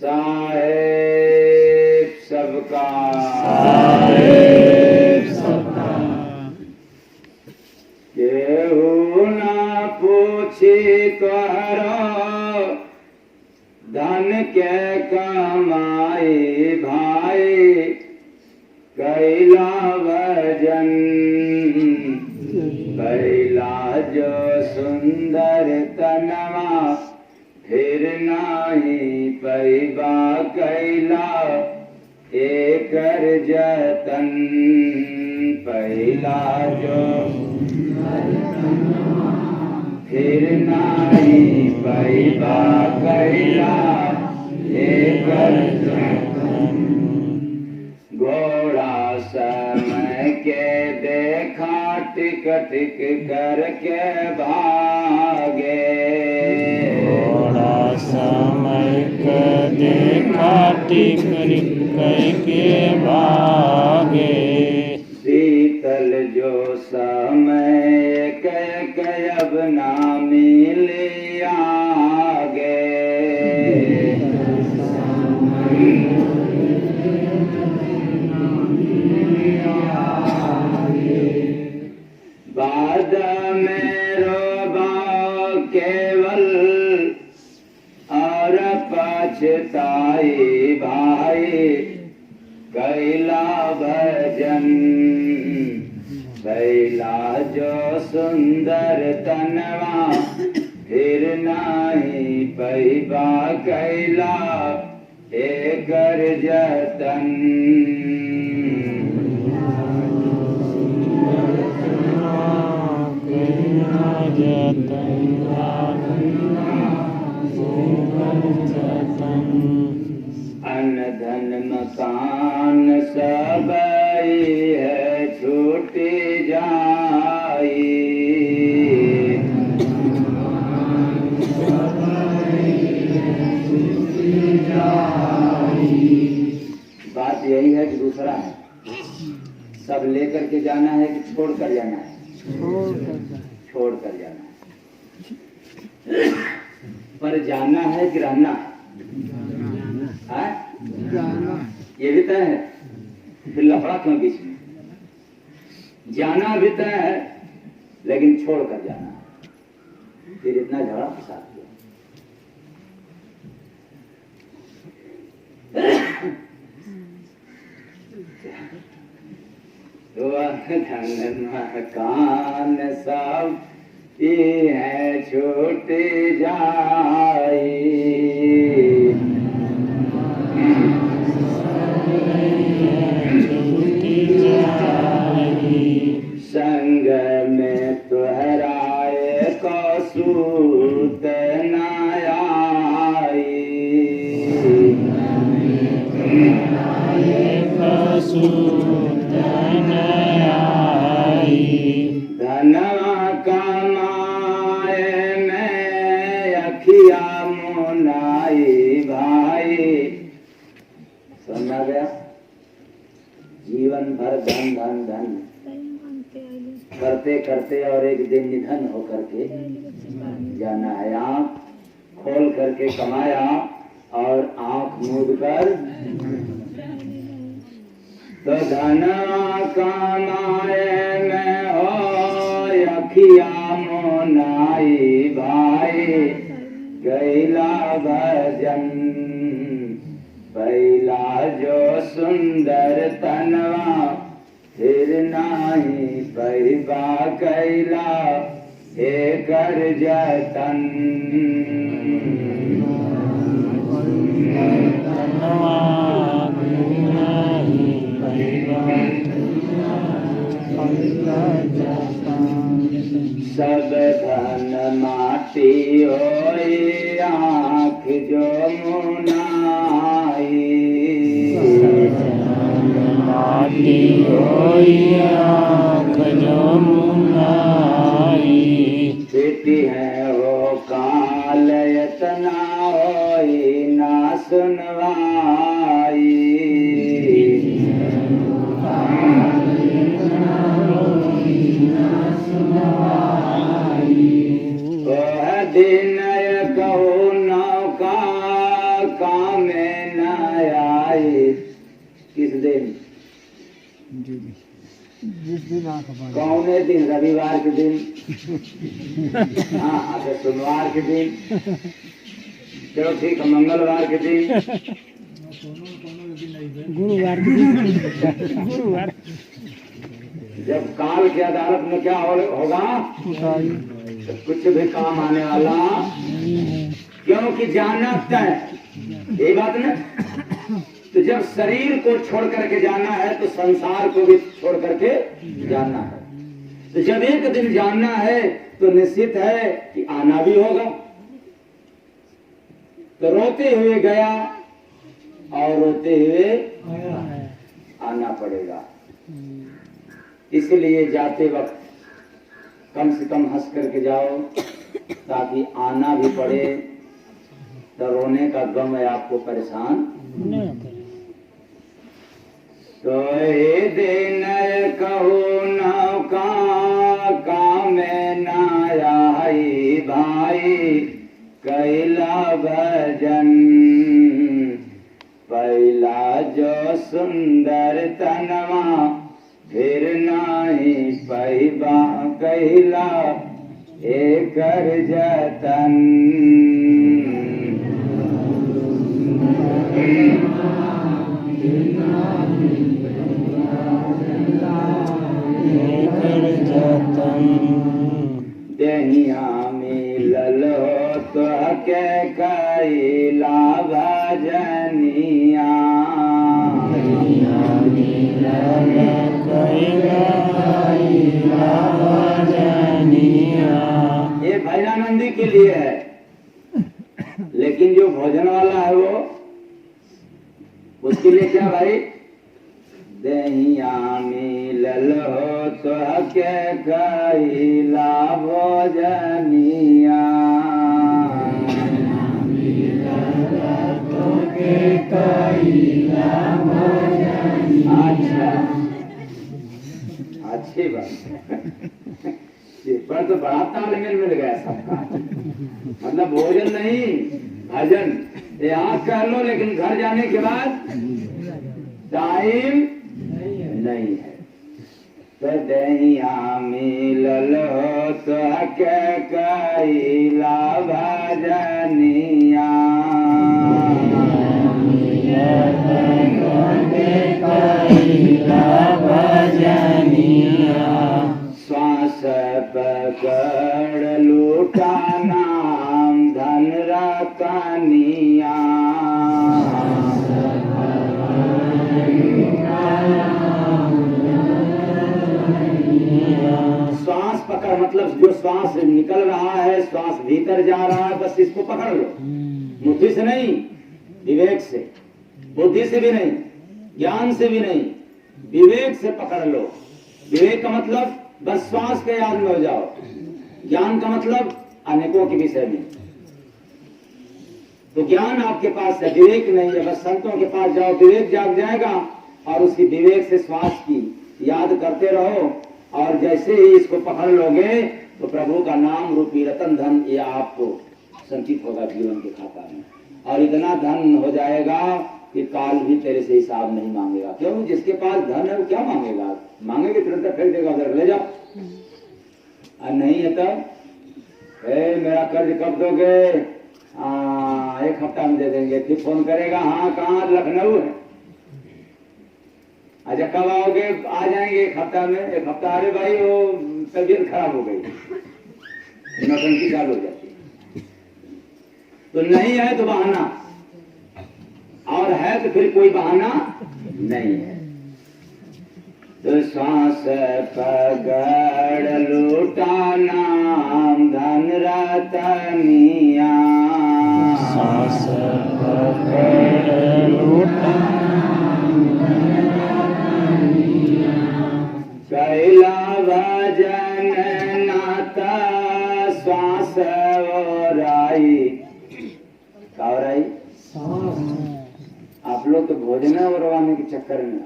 साहेब सबका केहू ना पूछी तोहरो धन के कमाई भाई कैला वजन कैला जो सुंदर तनवा फिर नाही पैबा कैला एकर जतन पैला जो फिर नाही पैबा कैला एकर जतन घोड़ा समय के देखा टिक टिक करके भागे घोड़ा समय के देखा टिक टिक करके भागे शीतल जो समय अब ना मिले आगे बाद में रोबा केवल और पछताई भाई कैला भजन कैला जो सुंदर तनवा फिर नाही पैबा कैला एकर जतन अन्न धन मकान सब है छूट जाई बात यही है कि दूसरा है सब लेकर के जाना है कि छोड़ कर जाना है छोड़ कर जाना है पर जाना है कि रहना है ये भी तय है फिर लफड़ा क्यों बीच में जाना भी तय है लेकिन छोड़ कर जाना फिर इतना झगड़ा फसाद किया धन मकान सब ये है छूट जाई संग में तुहराए कसूत न आई धनवा कमाए में अखिया मुनाई भाई समझ गया जीवन भर धन धन धन करते करते और एक दिन निधन होकर के जाना है आँख खोल करके कमाया और आँख मूंद कर तो धनवा कमाए में हो अखिया मुनाई भाई कैला भजन पहला जो सुंदर तनवा फिर नाही पैबा कैला एकर जतन सब धन माटी होई आँख जो मुनाई माटी होई आँख जो मुनाई बेटी है वो काल यतना होई ना सुनवाई दिन कहो नौका काम में न आए। किस दिन? जिस दिन आंख बंद। कौन है दिन? रविवार के दिन। हाँ, अच्छा सोमवार के दिन, चलो ठीक है, मंगलवार के दिन, गुरुवार के दिन। गुरुवार जब काल की अदालत में क्या होगा? तो कुछ भी काम आने वाला, क्योंकि जाना तय, ये बात ना। तो जब शरीर को छोड़ करके जाना है तो संसार को भी छोड़ करके जाना है। तो जब एक दिन जाना है तो निश्चित है कि आना भी होगा। तो रोते हुए गया और रोते हुए आना पड़ेगा। इसलिए जाते वक्त कम से कम हंस करके जाओ, ताकि आना भी पड़े तो रोने का गम है आपको परेशान न करे। तो ये दिन कहो नौका काम न आई भाई, कैला भजन पहला जो सुंदर तनवा, फिर नहीं पैबा कैला एकर जतन। दहिया मिलल हो तो के कैला भजनिया, ये भजनानंदी के लिए है। लेकिन जो भोजन वाला है वो, उसके लिए क्या भाई? दहिया मिलल हो तो के कैला भोजनिया, अच्छा, अच्छी बात। पर तो बड़ा तालमेल मिल गया सबका। मतलब भोजन नहीं, भजन। ये आज कह लो, लेकिन घर जाने के बाद टाइम नहीं है। तो दहिया मिलल हो तो के कैला भजनिया, श्वास पकड़ लूटा नाम धन रतनिया, श्वास पकड़ मतलब जो श्वास निकल रहा है, श्वास भीतर जा रहा है, बस इसको पकड़ लो। मुट्ठी से नहीं, विवेक से, बुद्धि से भी नहीं, ज्ञान से भी नहीं, विवेक से पकड़ लो। विवेक का मतलब बस श्वास के याद में हो जाओ। ज्ञान का मतलब अनेकों के विषय में। तो ज्ञान आपके पास है, विवेक नहीं है। बस संतों के पास जाओ, विवेक जाग जाएगा और उसी विवेक से श्वास की याद करते रहो। और जैसे ही इसको पकड़ लोगे तो प्रभु का नाम रूपी रतन धन ये आपको संचित होगा जीवन के खाता में। और इतना धन हो जाएगा कि काल भी तेरे से हिसाब नहीं मांगेगा। क्यों? जिसके पास धन है वो क्या मांगेगा? मांगेगे तुरंत फेंक देगा उधर, ले जाओ। और नहीं है तब, मेरा कर्ज कब दोगे? 1 हफ्ता में दे देंगे। फिर फोन करेगा, हाँ कहाँ? लखनऊ है। अच्छा कब आओगे? आ जाएंगे 1 हफ्ता में। 1 हफ्ता, अरे भाई वो तबीयत खराब हो गई, नौटंकी चालू हो जाती है। तो नहीं है तो बहाना, और है तो फिर कोई बहाना नहीं है। तो श्वास पकड़ लूटा नाम धन रतनिया, श्वास पकड़ लूटा कैला भजन नाता श्वास ओराई। क्या ओराई? आप लोग तो भोजन उड़वाने के चक्कर में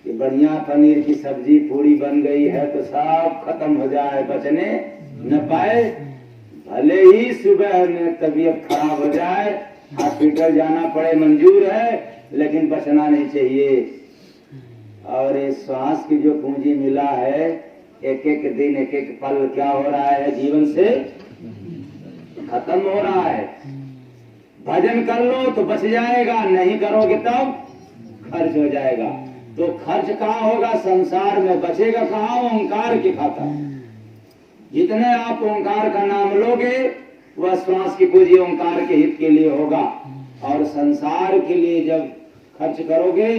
कि बढ़िया पनीर की सब्जी पूरी बन गई है तो सब खत्म हो जाए, बचने न पाए। भले ही सुबह में तबीयत खराब हो जाए हॉस्पिटल जाना पड़े मंजूर है, लेकिन बचना नहीं चाहिए। और इस श्वास की जो पूंजी मिला है, एक एक दिन एक एक पल क्या हो रहा है, जीवन से खत्म हो रहा है। भजन कर लो तो बच जाएगा, नहीं करोगे तब खर्च हो जाएगा। तो खर्च कहाँ होगा संसार में, बचेगा कहाँ? ओंकार की खातिर। जितने आप ओंकार का नाम लोगे वह श्वास की पूंजी ओंकार के हित के लिए होगा। और संसार के लिए जब खर्च करोगे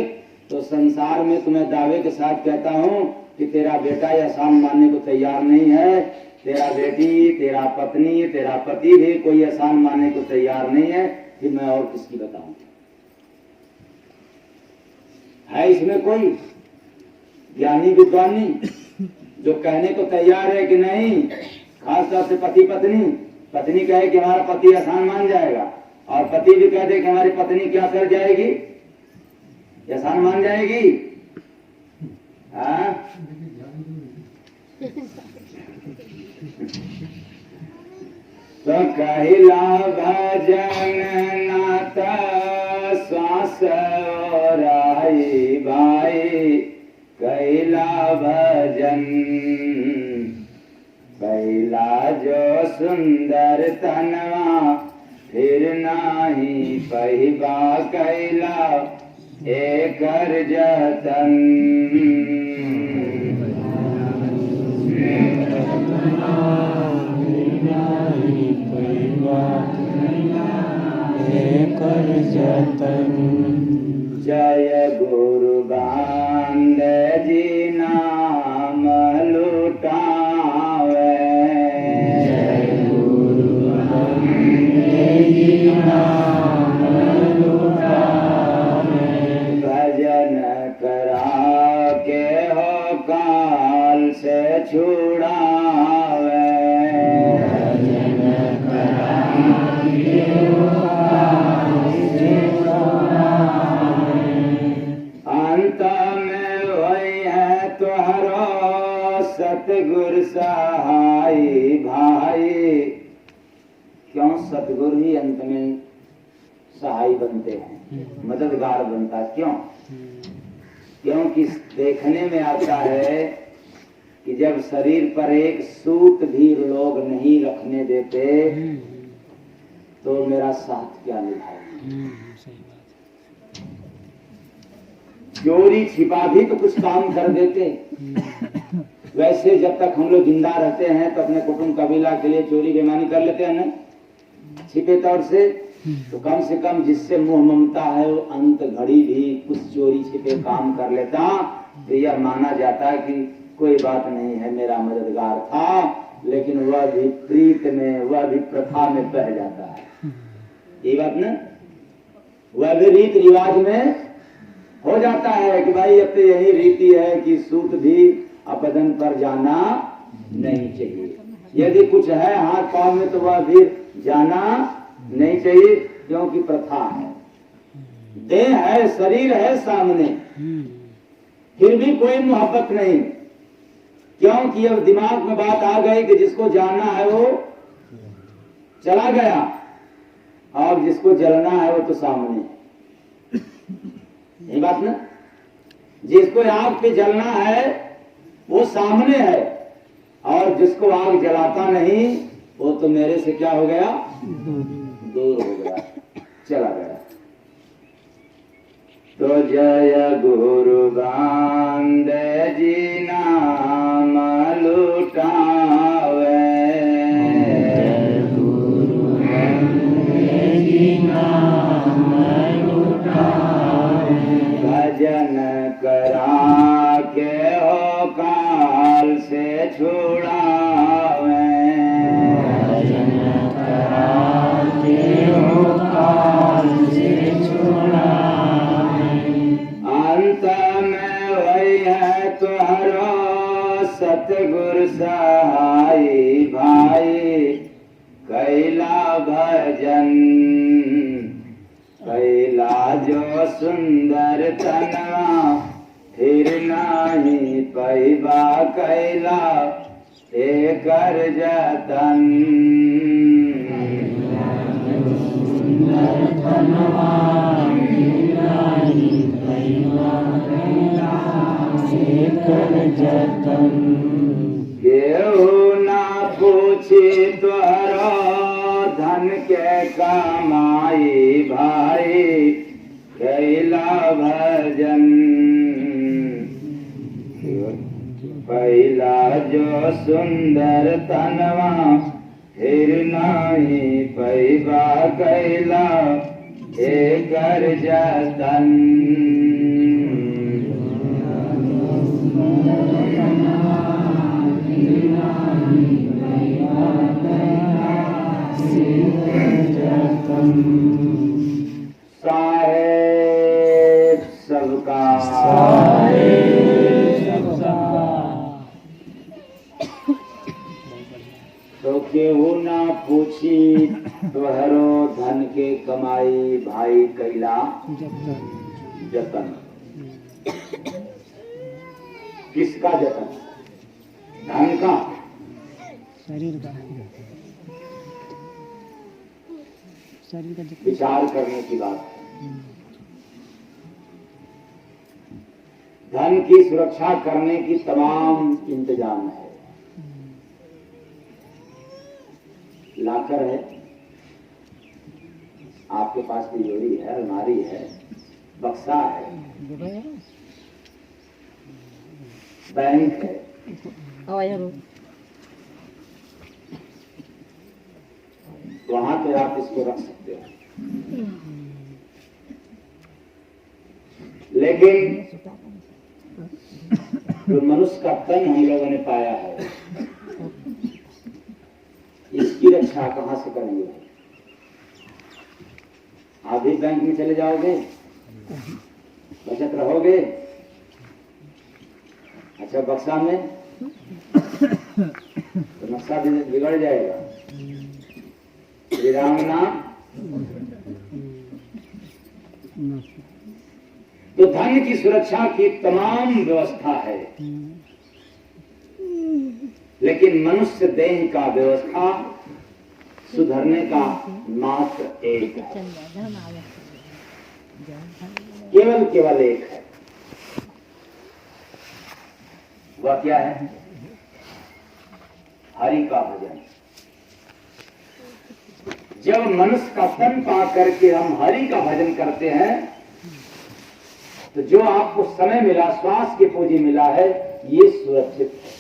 तो संसार में तुम्हें दावे के साथ कहता हूं कि तेरा बेटा एहसान मानने को तैयार नहीं है, तेरा बेटी, तेरा पत्नी, तेरा पति भी कोई एहसान मानने को तैयार नहीं है। फिर मैं और किसकी बताऊं? है इसमें कोई ज्ञानी विद्वानी जो कहने को तैयार है कि नहीं? खासतौर से पति पत्नी, पत्नी कहे कि हमारा पति एहसान मान जाएगा, और पति भी कह दे कि हमारी पत्नी क्या कर जाएगी, एहसान मान जाएगी। हाँ? तो कहिला भजन नाथ श्वास राई भाई, कैला भजन कैला जो सुंदर तनवा, फिर नाही पहिबा कैला एकर जतन। जय गुरु बांध जी नाम लुटावे, जय गुरु बांध जी नाम लुटावे, भजन करा के हो काल से छुड़ावे, भजन करा के हो काल से अंत में वही है तुहरो सतगुरु सहाय भाई। क्यों सतगुरु ही अंत में सहाय बनते हैं, मददगार बनता है? क्यों? क्योंकि देखने में आता है कि जब शरीर पर एक सूत भी लोग नहीं रखने देते तो मेरा साथ क्या निभाएंगे? चोरी छिपा भी तो कुछ काम कर देते। वैसे जब तक हम लोग जिंदा रहते हैं तो अपने कुटुंब कबीला के लिए चोरी बेईमानी कर लेते हैं ना, छिपे तौर से। तो कम से कम जिससे मोह ममता है वो अंत घड़ी भी कुछ चोरी छिपे काम कर लेता, तो यह माना जाता है कि कोई बात नहीं है, मेरा मददगार था। लेकिन वह भी प्रीत में, वह भी प्रथा में बह जाता है। ये बात ना, वह भी रीत रिवाज में हो जाता है कि भाई अब तो यही रीति है कि सूत भी बदन पर जाना नहीं चाहिए। यदि कुछ है हाथ पांव में तो वह भी जाना नहीं चाहिए, क्योंकि प्रथा है। देह है, शरीर है सामने, फिर भी कोई मोहब्बत नहीं, क्योंकि अब दिमाग में बात आ गई कि जिसको जाना है वो चला गया, और जिसको जलना है वो तो सामने। यही बात ना, जिसको आग पे जलना है वो सामने है, और जिसको आग जलाता नहीं वो तो मेरे से क्या हो गया, दूर हो गया, चला गया। तो जय गुरु बांध जी नाम लुटावे, जय गुरु बांध जी नाम लुटावे, भजन करा के हो काल से छुड़ावे, भजन करा के हो काल से छुड़ावे, अंत में वही है तुहरो सतगुरु सहाय भाई, कैला भजन कैला जो सुंदर तनवा, फिर नाही पैबा कैला एकर जतन। केहू ना पूछे तोहरो धन के कमाई भाई कैला भजन पहला जो सुंदर तनवा फिर नहीं पैबा कैला एकर जतन साहेब सबका तो केहू ना पूछी तोहरो धन के कमाई भाई कैला जतन। किसका जतन? धन का, शरीर का विचार करने की बात है। धन की सुरक्षा करने की तमाम इंतजाम है। लाकर है, आपके पास तिजोरी है, अलमारी है, बक्सा है, बैंक है, वहां पे आप इसको रख सकते हो। लेकिन जो मनुष्य का तन हम लोगों ने पाया है, इसकी रक्षा कहां से करेंगे? आप भी बैंक में चले जाओगे, बचत रहोगे, अच्छा बक्सा में तो नक्शा बिगड़ जाएगा। श्री राम नाम तो धन की सुरक्षा की तमाम व्यवस्था है, लेकिन मनुष्य देह का व्यवस्था सुधरने का मात्र एक है, केवल एक है। वह क्या है? हरि का भजन। जब मनुष्य का तन पा करके हम हरि का भजन करते हैं, तो जो आपको समय मिला, श्वास की पूंजी मिला है, ये सुरक्षित है।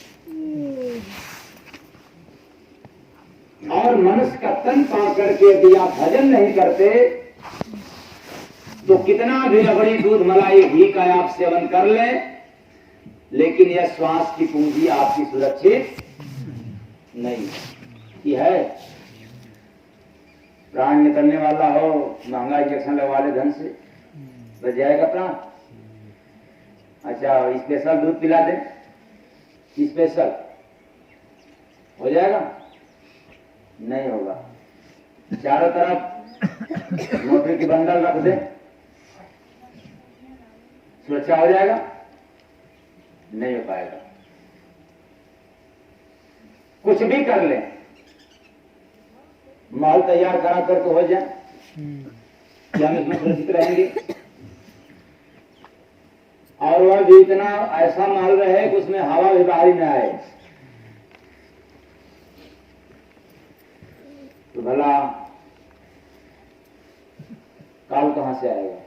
और मनुष्य का तन पा करके यदि आप भजन नहीं करते, तो कितना भी रबड़ी दूध मलाई घी का आप सेवन कर लें, लेकिन यह श्वास की पूंजी आपकी सुरक्षित नहीं है। प्राण निकलने वाला हो, महंगा इंजेक्शन लगवा ले ढंग से, बच जाएगा प्राण। अच्छा स्पेशल दूध पिला दे, स्पेशल हो जाएगा? नहीं होगा। चारों तरफ मोटर की बंडल रख दे, सुरक्षा हो जाएगा? नहीं हो पाएगा। कुछ भी कर ले, माल तैयार करा कर तो हो जाए, क्या हम इसमें सुरक्षित रहेंगे? और वह भी इतना ऐसा माल रहे कि उसमें हवा भी बाहरी न आए, तो भला काल कहां से आएगा?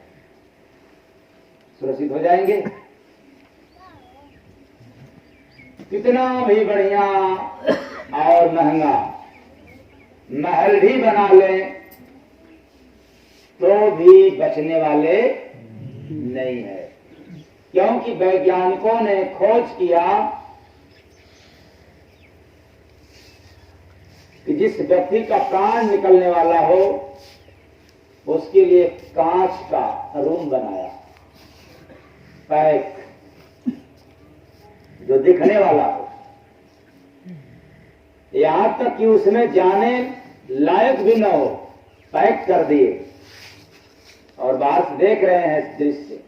सुरक्षित हो जाएंगे? कितना भी बढ़िया और महंगा महल भी बना ले, तो भी बचने वाले नहीं है। क्योंकि वैज्ञानिकों ने खोज किया कि जिस व्यक्ति का प्राण निकलने वाला हो, उसके लिए कांच का रूम बनाया, पैक, जो दिखने वाला हो, यहां तक कि उसमें जाने लायक भी न हो, पैक कर दिए और बाहर से देख रहे हैं दृश्य,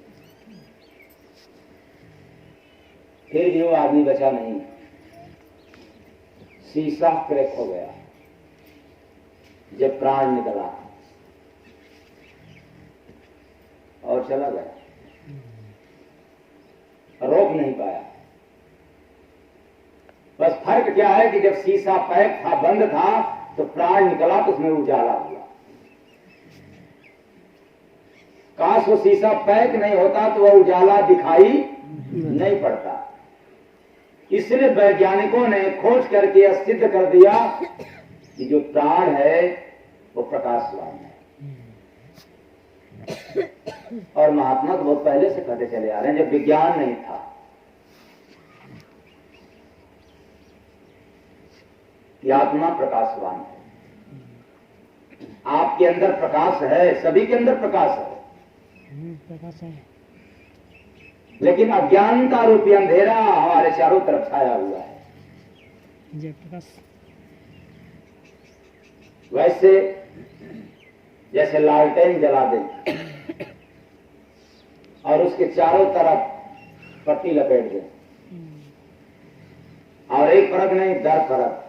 फिर भी वो आदमी बचा नहीं, शीशा क्रैक हो गया जब प्राण निकला। और चला गया, रोक नहीं पाया। बस फर्क क्या है कि जब शीशा पैक था, बंद था, तो प्राण निकला तो उसमें उजाला हुआ। काश वो शीशा पैक नहीं होता तो वह उजाला दिखाई नहीं पड़ता। इसलिए वैज्ञानिकों ने खोज करके यह सिद्ध कर दिया कि जो प्राण है वो प्रकाशवान है। और महात्मा तो बहुत पहले से कहते चले आ रहे हैं, जब विज्ञान नहीं था, कि आत्मा प्रकाशवान है। आपके अंदर प्रकाश है, सभी के अंदर प्रकाश है, प्रकाश है, लेकिन अज्ञानता रूपी अंधेरा हमारे चारों तरफ छाया हुआ है। जय प्रकाश। वैसे जैसे लालटेन जला दें और उसके चारों तरफ पट्टी लपेट दें, और एक परत नहीं, 10 परत,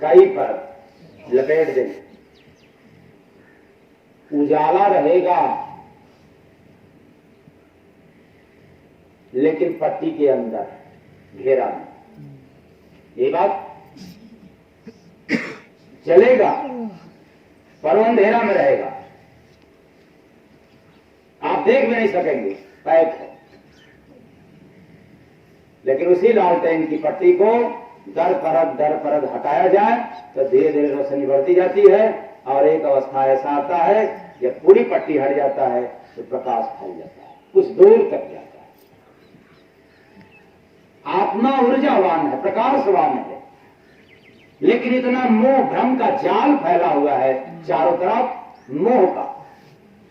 कई परत लपेट दें, उजाला रहेगा, लेकिन पट्टी के अंदर घेरा नहीं। ये बात चलेगा, पर अंधेरा में रहेगा, आप देख भी नहीं सकेंगे, पैक है। लेकिन उसी लालटेन की पट्टी को दर परत हटाया जाए तो धीरे धीरे रोशनी बढ़ती जाती है, और एक अवस्था ऐसा आता है जब पूरी पट्टी हट जाता है तो प्रकाश फैल जाता है, कुछ दूर तक जाता है। आत्मा ऊर्जावान है, प्रकाशवान है, लेकिन इतना मोह भ्रम का जाल फैला हुआ है चारों तरफ, मोह का,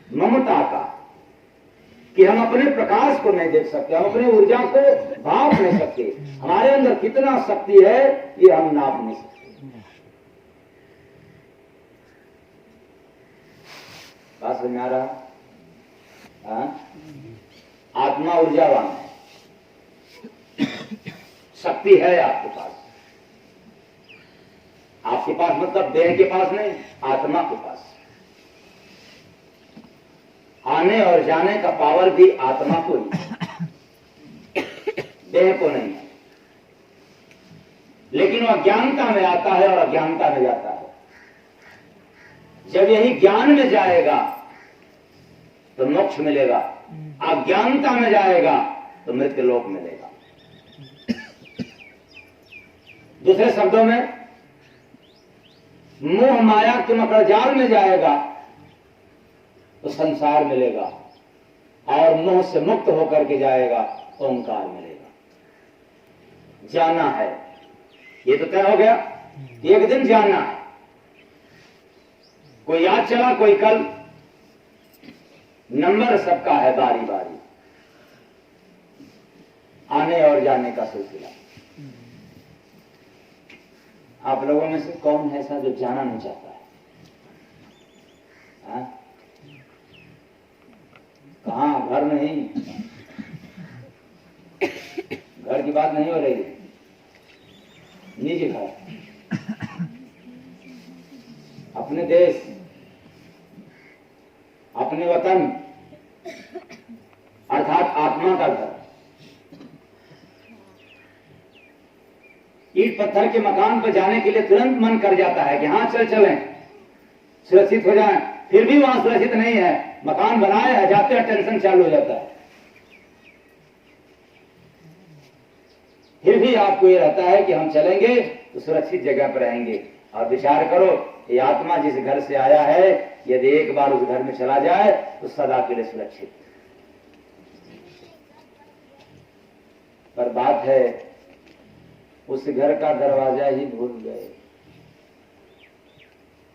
ममता का, कि हम अपने प्रकाश को नहीं देख सकते, हम अपने ऊर्जा को भाप नहीं सकते। हमारे अंदर कितना शक्ति है ये हम नाप नहीं सकते। बात समझ में आ रहा? आत्मा ऊर्जावान है, शक्ति है आपके पास। आपके पास मतलब देह के पास नहीं, आत्मा के पास। आने और जाने का पावर भी आत्मा को ही, देह को नहीं है। लेकिन वह अज्ञानता में आता है और अज्ञानता में जाता है। जब यही ज्ञान में जाएगा तो मोक्ष मिलेगा, अज्ञानता में जाएगा तो मृत्यु लोक मिलेगा। दूसरे शब्दों में, मोह माया के मकड़जाल में जाएगा तो संसार मिलेगा, और मोह से मुक्त होकर के जाएगा ओंकार मिलेगा। जाना है, ये तो तय हो गया, एक दिन जाना है। कोई आज चला, कोई कल, नंबर सबका है बारी बारी, आने और जाने का सिलसिला। आप लोगों में से कौन है ऐसा जो जाना नहीं चाहता है? हाँ? कहाँ? घर नहीं, घर की बात नहीं हो रही, निजी घर, अपने देश, अपने वतन, अर्थात आत्मा का घर। ईट पत्थर के मकान पर जाने के लिए तुरंत मन कर जाता है कि हाँ चलें, सुरक्षित हो जाएं, फिर भी वहां सुरक्षित नहीं है। मकान बनाए है, जाते हैं टेंशन चालू हो जाता है। फिर भी आपको ये रहता है कि हम चलेंगे तो सुरक्षित जगह पर रहेंगे। और विचार करो, ये आत्मा जिस घर से आया है, यदि एक बार उस घर में चला जाए तो सदा के लिए सुरक्षित। पर बात है, उस घर का दरवाजा ही भूल गए,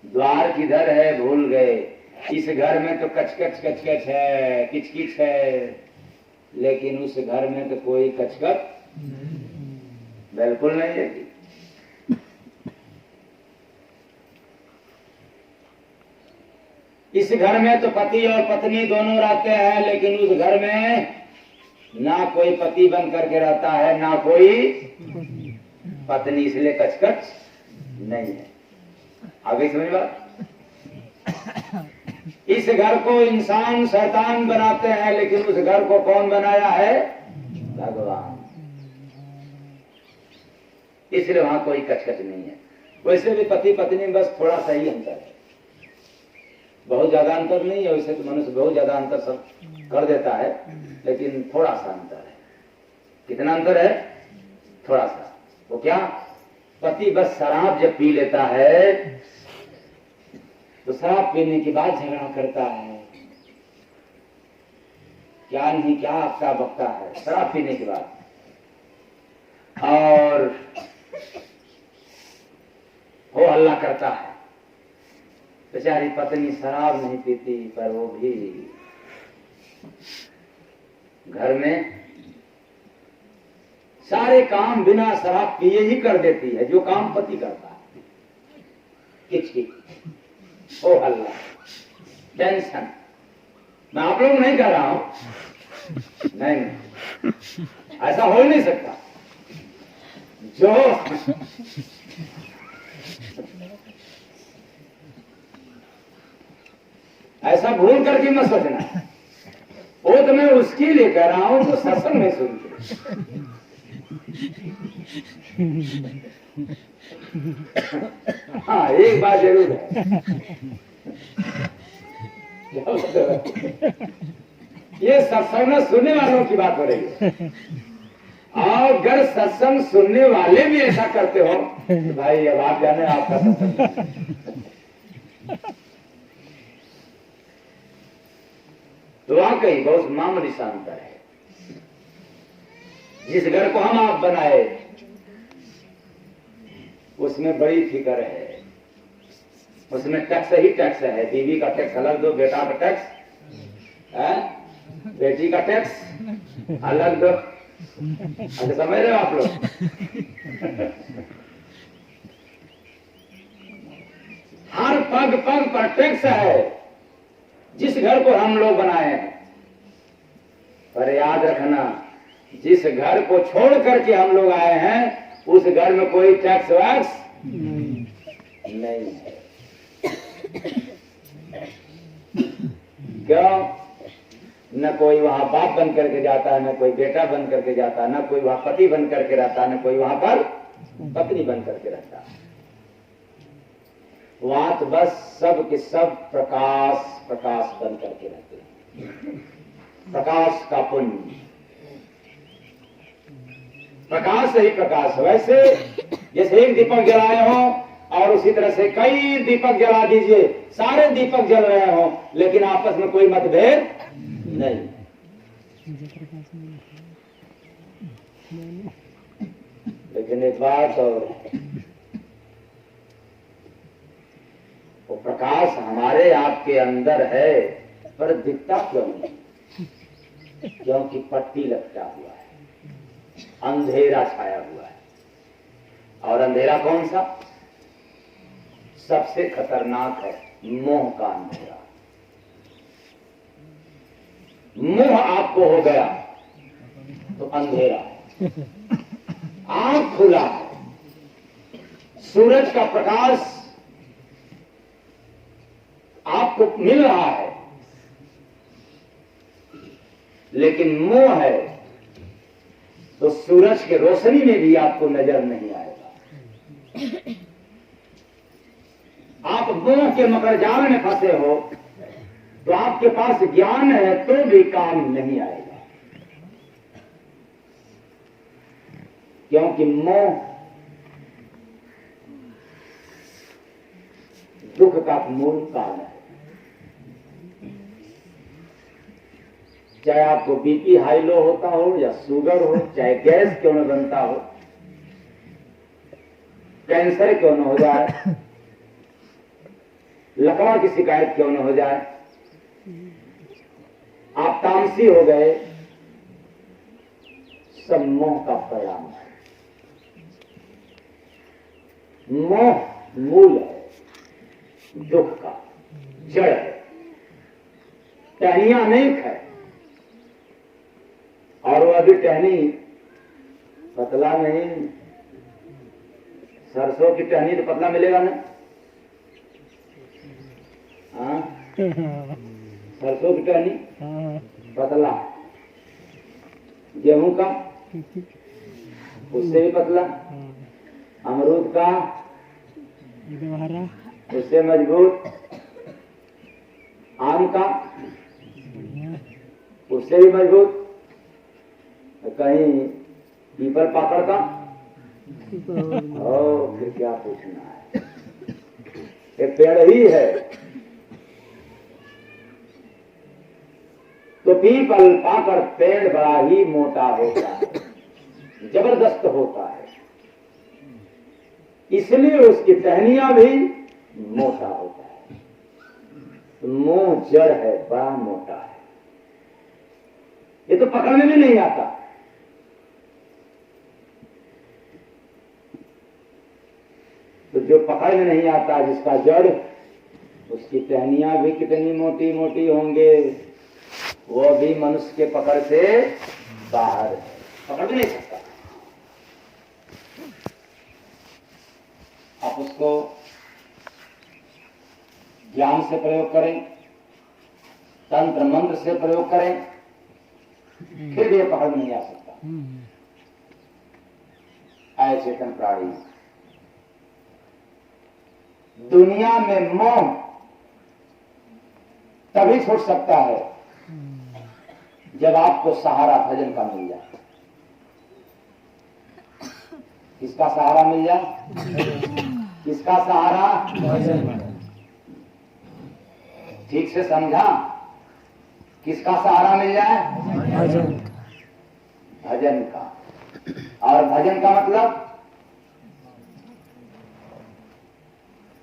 द्वार किधर है भूल गए। इस घर में तो कचकच कचकच है, किचकिच है, लेकिन उस घर में तो कोई कचकच बिल्कुल नहीं है। इस घर में तो पति और पत्नी दोनों रहते हैं, लेकिन उस घर में ना कोई पति बन करके रहता है, ना कोई पत्नी, इसलिए कचकच नहीं है। आगे समझ बात। इस घर को इंसान शैतान बनाते हैं, लेकिन उस घर को कौन बनाया है? भगवान। इसलिए वहां कोई कचकच नहीं है। वैसे भी पति पत्नी में बस थोड़ा सा ही अंतर है, बहुत ज्यादा अंतर नहीं है। वैसे तो मनुष्य बहुत ज्यादा अंतर सब कर देता है, लेकिन थोड़ा सा अंतर है। कितना अंतर है? थोड़ा सा। वो क्या? पति बस शराब जब पी लेता है तो शराब पीने के बाद झगड़ा करता है, क्या नहीं क्या आपका बकता है शराब पीने के बाद। और वो हल्ला करता है। बेचारी पत्नी शराब नहीं पीती, पर वो भी घर में सारे काम बिना शराब पिए ही कर देती है, जो काम पति करता है। किचकिच, ओ हल्ला, टेंशन। मैं आप लोग नहीं कह रहा हूं, नहीं, ऐसा हो नहीं सकता। जो ऐसा भूल करके मत सोचना, वो तो मैं उसके लिए कह रहा हूं जो सत्संग में सुनते। हाँ, एक बात जरूर है, ये सत्संग में सुनने वालों की बात हो रही है। और अगर सत्संग सुनने वाले भी ऐसा करते हो तो भाई अब आप जाने आपका सत्संग। तो वाकई बहुत मामूली सा अंतर है। जिस घर को हम आप बनाए उसमें बड़ी फिक्र है, उसमें टैक्स ही टैक्स है। बीवी का टैक्स अलग दो, बेटा का टैक्स है, बेटी का टैक्स अलग दो। अच्छा, समझ रहे हो आप लोग? हर पग पग पर टैक्स है जिस घर को हम लोग बनाए हैं। पर याद रखना, जिस घर को छोड़ करके हम लोग आए हैं उस घर में कोई टैक्स वैक्स नहीं है। क्यों? न कोई वहां बाप बन करके जाता है, न कोई बेटा बन करके जाता है, न कोई वहां पति बन करके रहता है, न कोई वहां पर पत्नी बन करके रहता है। वहां तो बस सब के सब प्रकाश प्रकाश बन करके रहते हैं। प्रकाश का पुण्य, प्रकाश ही प्रकाश। वैसे जैसे एक दीपक जलाए हो और उसी तरह से कई दीपक जला दीजिए, सारे दीपक जल रहे हो लेकिन आपस में कोई मतभेद नहीं। लेकिन एक बात और, वो प्रकाश हमारे आपके अंदर है पर दिखता क्यों नहीं? क्योंकि पट्टी लटका हुआ है, अंधेरा छाया हुआ है। और अंधेरा कौन सा? सबसे खतरनाक है मोह का अंधेरा। मोह आपको हो गया तो अंधेरा है। आंख खुला है, सूरज का प्रकाश आपको मिल रहा है, लेकिन मोह है तो सूरज के रोशनी में भी आपको नजर नहीं आएगा। आप मोह के मकरजाल में फंसे हो तो आपके पास ज्ञान है तो भी काम नहीं आएगा, क्योंकि मोह दुख का मूल कारण है। चाहे आपको बीपी हाई लो होता हो या शुगर हो, चाहे गैस क्यों न बनता हो, कैंसर क्यों न हो जाए, लकवा की शिकायत क्यों न हो जाए, आप तामसी हो गए, सब मोह का परिणाम है। मोह मूल है दुख का, जड़ है, टहनियां अनेक है। और वो अभी टहनी पतला नहीं, सरसों की टहनी तो पतला मिलेगा ना? हाँ, सरसों की टहनी हाँ पतला, गेहूं का उससे भी पतला, हाँ अमरूद का दोबारा उससे मजबूत, आम का बढ़िया उससे भी मजबूत, कहीं पीपल पाकड़ का, ओ फिर क्या पूछना है, एक पेड़ ही है। तो पीपल पाकड़ पेड़ बड़ा ही मोटा होता है, जबरदस्त होता है, इसलिए उसकी टहनियां भी मोटा होता है। मुंह जड़ है, बड़ा मोटा है, ये तो पकड़ने में नहीं आता। तो जो पकड़ में नहीं आता, जिसका जड़, उसकी टहनियां भी कितनी मोटी मोटी होंगे, वो भी मनुष्य के पकड़ से बाहर है, पकड़ भी नहीं सकता। आप उसको ज्ञान से प्रयोग करें, तंत्र मंत्र से प्रयोग करें, फिर भी ये पकड़ में नहीं आ सकता। अचेतन प्राणी, दुनिया में मोह तभी छूट सकता है जब आपको सहारा भजन का मिल जाए। किसका सहारा मिल जाए? किसका सहारा? ठीक से समझा? किसका सहारा मिल जाए? भजन का। और भजन का मतलब,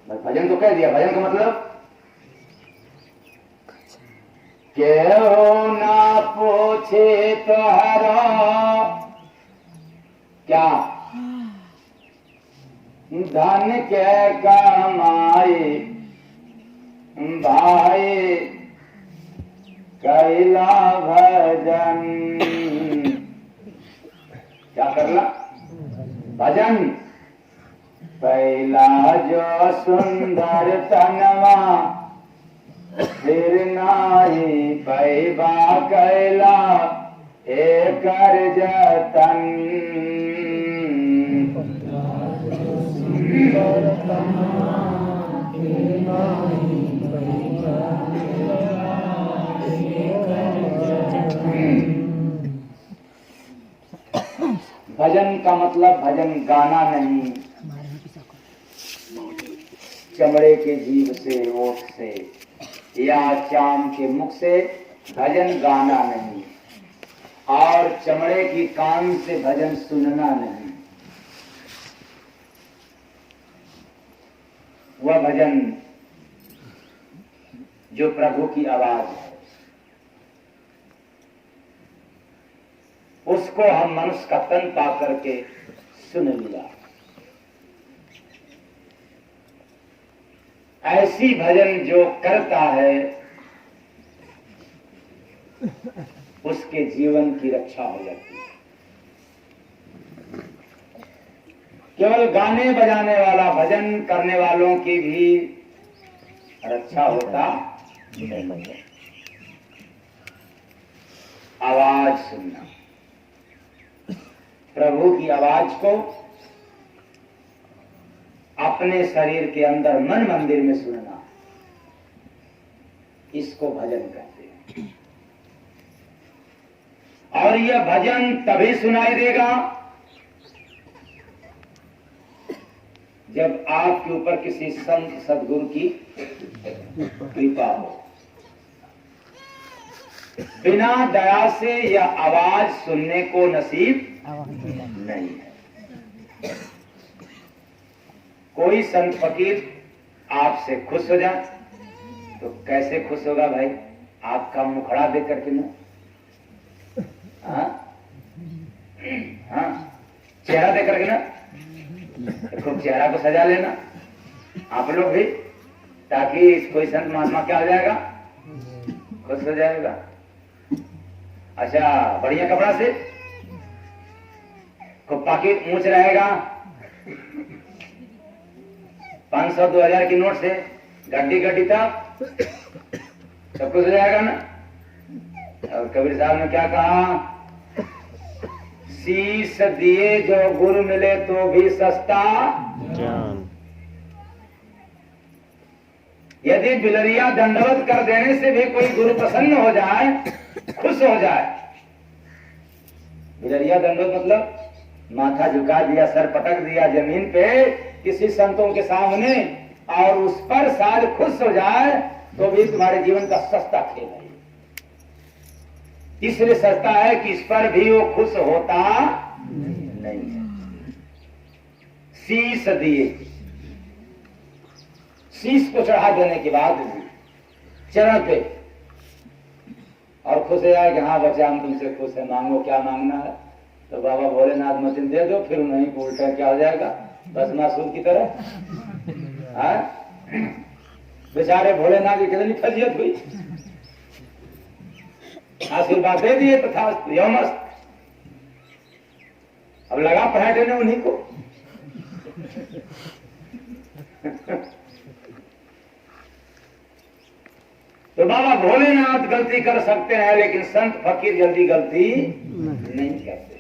भजन तो कह दिया, भजन का मतलब क्यों ना पूछे तोहरा क्या धन के कमाई भाई कैला भजन। क्या करला? भजन। पहला जो सुंदर तनवा फिर नाही पैबा कैला एकर जतन। भजन का मतलब भजन गाना नहीं, चमड़े के जीभ से, ओठ से या चाम के मुख से भजन गाना नहीं, और चमड़े की कान से भजन सुनना नहीं। वह भजन जो प्रभु की आवाज है, उसको हम मनुष्य का तन पा करके सुन लिया। ऐसी भजन जो करता है उसके जीवन की रक्षा हो जाती है। केवल गाने बजाने वाला भजन करने वालों की भी रक्षा होता नहीं। आवाज सुनना, प्रभु की आवाज को अपने शरीर के अंदर मन मंदिर में सुनना, इसको भजन कहते हैं। और यह भजन तभी सुनाई देगा जब आपके ऊपर किसी संत सद्गुरु की कृपा हो। बिना दया से यह आवाज सुनने को नसीब नहीं है। कोई संत फकीर आपसे खुश हो जाए तो कैसे खुश होगा भाई? आपका मुखड़ा देख करके ना, हाँ हाँ, चेहरा देख करके ना, खूब चेहरा को सजा लेना आप लोग भी, ताकि कोई संत महात्मा क्या हो जाएगा? खुश हो जाएगा। अच्छा, बढ़िया कपड़ा से खूब पाकिट ऊंच रहेगा, 500-2000 की नोट से गड्डी गड्डी तक सब कुछ हो जाएगा ना। और कबीर साहब ने क्या कहा, शीश दिए जो गुरु मिले तो भी सस्ता ज्ञान। यदि बिलरिया दंडवत कर देने से भी कोई गुरु प्रसन्न हो जाए, खुश हो जाए। बिलरिया दंडवत मतलब माथा झुका दिया, सर पटक दिया जमीन पे किसी संतों के सामने, और उस पर शायद खुश हो जाए, तो भी तुम्हारे जीवन का सस्ता खेल है। इसलिए सस्ता है कि इस पर भी वो खुश होता नहीं है। शीश दिए, शीश को चढ़ा देने के बाद चरण पे, और खुश है कि हाँ बच्चा हम तुमसे खुश है, मांगो क्या मांगना है। तो बाबा भोलेनाथ मशीन दे दो, फिर उन्हीं को उल्टा क्या हो जाएगा, बस मासूम की तरह। बेचारे भोलेनाथ की कितनी फजीयत हुई, आशीर्वाद दे दिए तथा यौमस्त। अब लगा पलटने उन्हीं को। तो बाबा भोलेनाथ गलती कर सकते हैं, लेकिन संत फकीर जल्दी गलती नहीं करते।